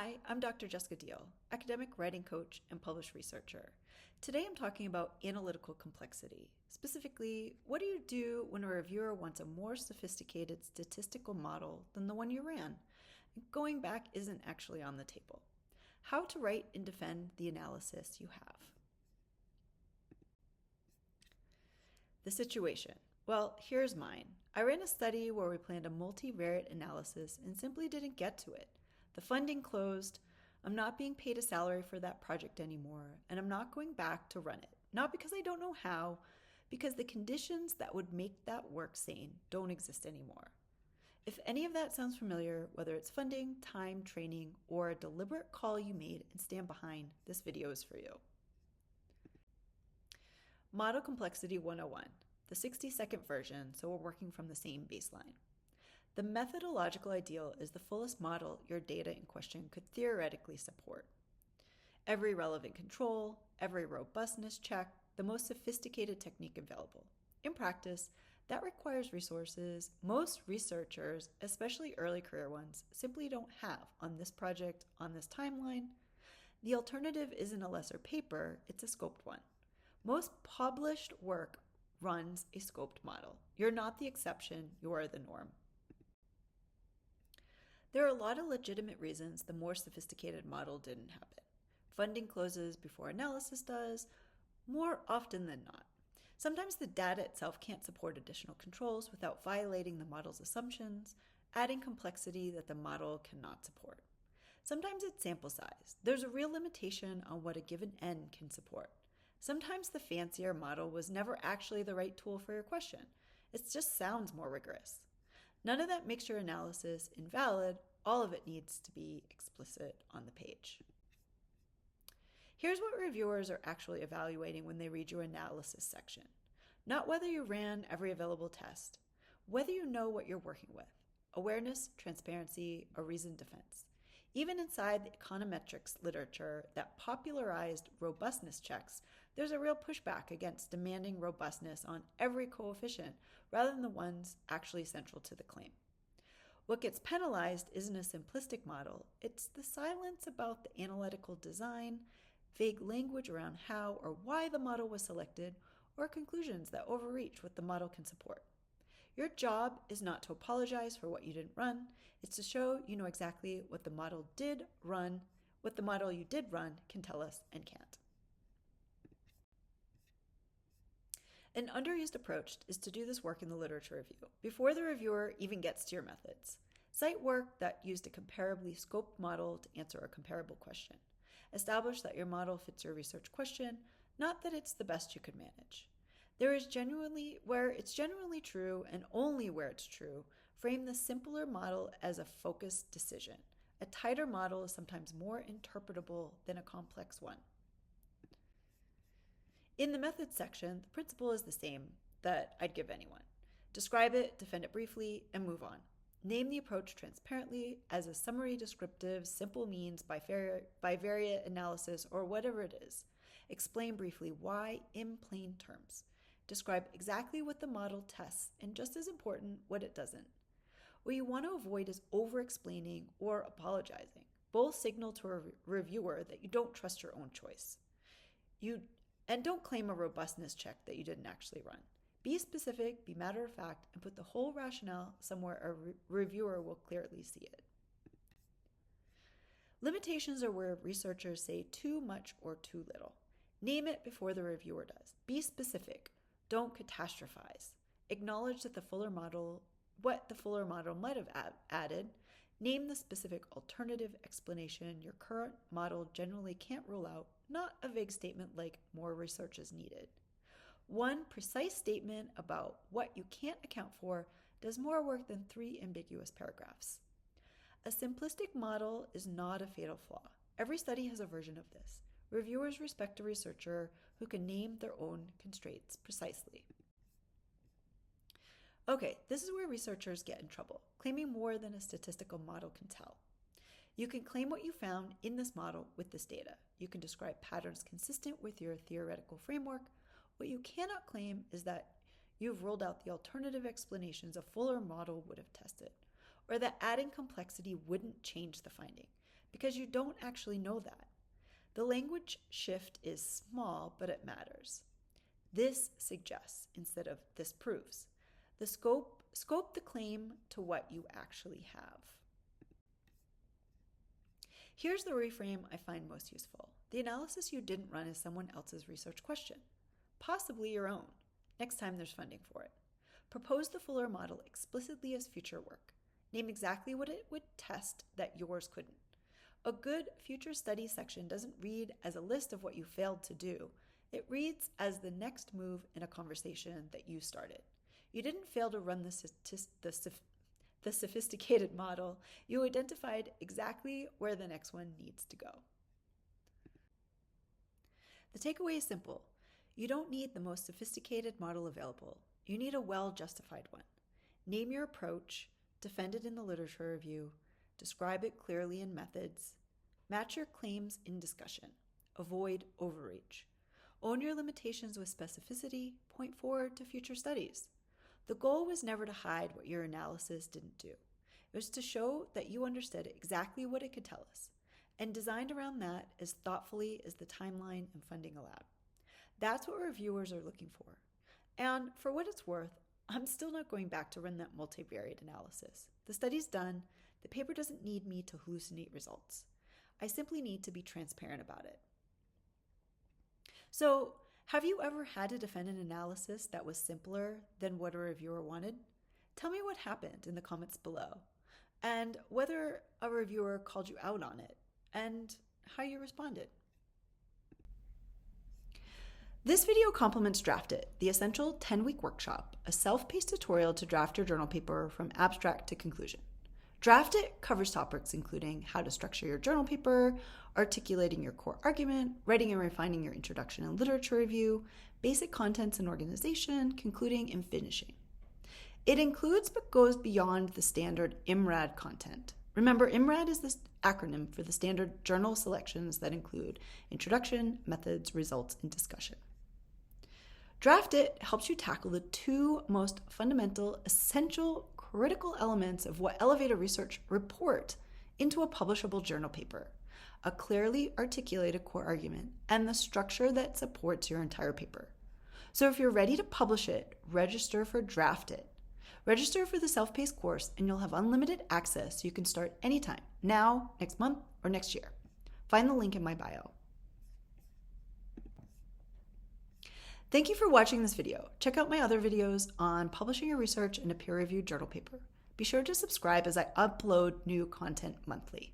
Hi, I'm Dr. Jessica Diehl, academic writing coach and published researcher. Today I'm talking about analytical complexity. Specifically, what do you do when a reviewer wants a more sophisticated statistical model than the one you ran? Going back isn't actually on the table. How to write and defend the analysis you have. The situation. Well, here's mine. I ran a study where we planned a multivariate analysis and simply didn't get to it. The funding closed, I'm not being paid a salary for that project anymore, and I'm not going back to run it. Not because I don't know how, because the conditions that would make that work sane don't exist anymore. If any of that sounds familiar, whether it's funding, time, training, or a deliberate call you made and stand behind, this video is for you. Model Complexity 101, the 60-second version, so we're working from the same baseline. The methodological ideal is the fullest model your data in question could theoretically support. Every relevant control, every robustness check, the most sophisticated technique available. In practice, that requires resources most researchers, especially early career ones, simply don't have on this project, on this timeline. The alternative isn't a lesser paper, it's a scoped one. Most published work runs a scoped model. You're not the exception, you're the norm. There are a lot of legitimate reasons the more sophisticated model didn't happen. Funding closes before analysis does, more often than not. Sometimes the data itself can't support additional controls without violating the model's assumptions, adding complexity that the model cannot support. Sometimes it's sample size. There's a real limitation on what a given N can support. Sometimes the fancier model was never actually the right tool for your question. It just sounds more rigorous. None of that makes your analysis invalid. All of it needs to be explicit on the page. Here's what reviewers are actually evaluating when they read your analysis section. Not whether you ran every available test, whether you know what you're working with. Awareness, transparency, a reasoned defense. Even inside the econometrics literature that popularized robustness checks, there's a real pushback against demanding robustness on every coefficient rather than the ones actually central to the claim. What gets penalized isn't a simplistic model, it's the silence about the analytical design, vague language around how or why the model was selected, or conclusions that overreach what the model can support. Your job is not to apologize for what you didn't run, it's to show you know exactly what the model did run, what the model you did run can tell us and can't. An underused approach is to do this work in the literature review, before the reviewer even gets to your methods. Cite work that used a comparably scoped model to answer a comparable question. Establish that your model fits your research question, not that it's the best you could manage. Where it's genuinely true and only where it's true, frame the simpler model as a focused decision. A tighter model is sometimes more interpretable than a complex one. In the methods section, the principle is the same that I'd give anyone. Describe it, defend it briefly, and move on. Name the approach transparently as a summary descriptive, simple means, bivariate analysis, or whatever it is. Explain briefly why in plain terms. Describe exactly what the model tests, and just as important, what it doesn't. What you want to avoid is over-explaining or apologizing. Both signal to a reviewer that you don't trust your own choice. And don't claim a robustness check that you didn't actually run. Be specific, be matter-of-fact, and put the whole rationale somewhere a reviewer will clearly see it. Limitations are where researchers say too much or too little. Name it before the reviewer does. Be specific. Don't catastrophize. Acknowledge that what the fuller model might have added. Name the specific alternative explanation your current model generally can't rule out, not a vague statement like more research is needed. One precise statement about what you can't account for does more work than 3 ambiguous paragraphs. A simplistic model is not a fatal flaw. Every study has a version of this. Reviewers respect a researcher who can name their own constraints precisely. Okay, this is where researchers get in trouble, claiming more than a statistical model can tell. You can claim what you found in this model with this data. You can describe patterns consistent with your theoretical framework. What you cannot claim is that you've ruled out the alternative explanations a fuller model would have tested, or that adding complexity wouldn't change the finding. because you don't actually know that. The language shift is small, but it matters. This suggests instead of this proves. The scope the claim to what you actually have. Here's the reframe I find most useful. The analysis you didn't run is someone else's research question, possibly your own, next time there's funding for it. Propose the fuller model explicitly as future work. Name exactly what it would test that yours couldn't. A good future study section doesn't read as a list of what you failed to do. It reads as the next move in a conversation that you started. You didn't fail to run the sophisticated model. You identified exactly where the next one needs to go. The takeaway is simple. You don't need the most sophisticated model available. You need a well-justified one. Name your approach, defend it in the literature review, describe it clearly in methods, match your claims in discussion, avoid overreach. Own your limitations with specificity, point forward to future studies. The goal was never to hide what your analysis didn't do. It was to show that you understood exactly what it could tell us, and designed around that as thoughtfully as the timeline and funding allowed. That's what reviewers are looking for. And for what it's worth, I'm still not going back to run that multivariate analysis. The study's done. The paper doesn't need me to hallucinate results. I simply need to be transparent about it. So, have you ever had to defend an analysis that was simpler than what a reviewer wanted? Tell me what happened in the comments below, and whether a reviewer called you out on it, and how you responded. This video complements Draft It, the essential 10-week workshop, a self-paced tutorial to draft your journal paper from abstract to conclusion. Draft It covers topics including how to structure your journal paper, articulating your core argument, writing and refining your introduction and literature review, basic contents and organization, concluding and finishing. It includes but goes beyond the standard IMRAD content. Remember, IMRAD is the acronym for the standard journal selections that include introduction, methods, results, and discussion. Draft It helps you tackle the two most fundamental, essential, critical elements of what elevator research report into a publishable journal paper: a clearly articulated core argument and the structure that supports your entire paper. So if you're ready to publish it, register for Draft It. Register for the self-paced course and you'll have unlimited access so you can start anytime, now, next month, or next year. Find the link in my bio. Thank you for watching this video. Check out my other videos on publishing your research in a peer-reviewed journal paper. Be sure to subscribe as I upload new content monthly.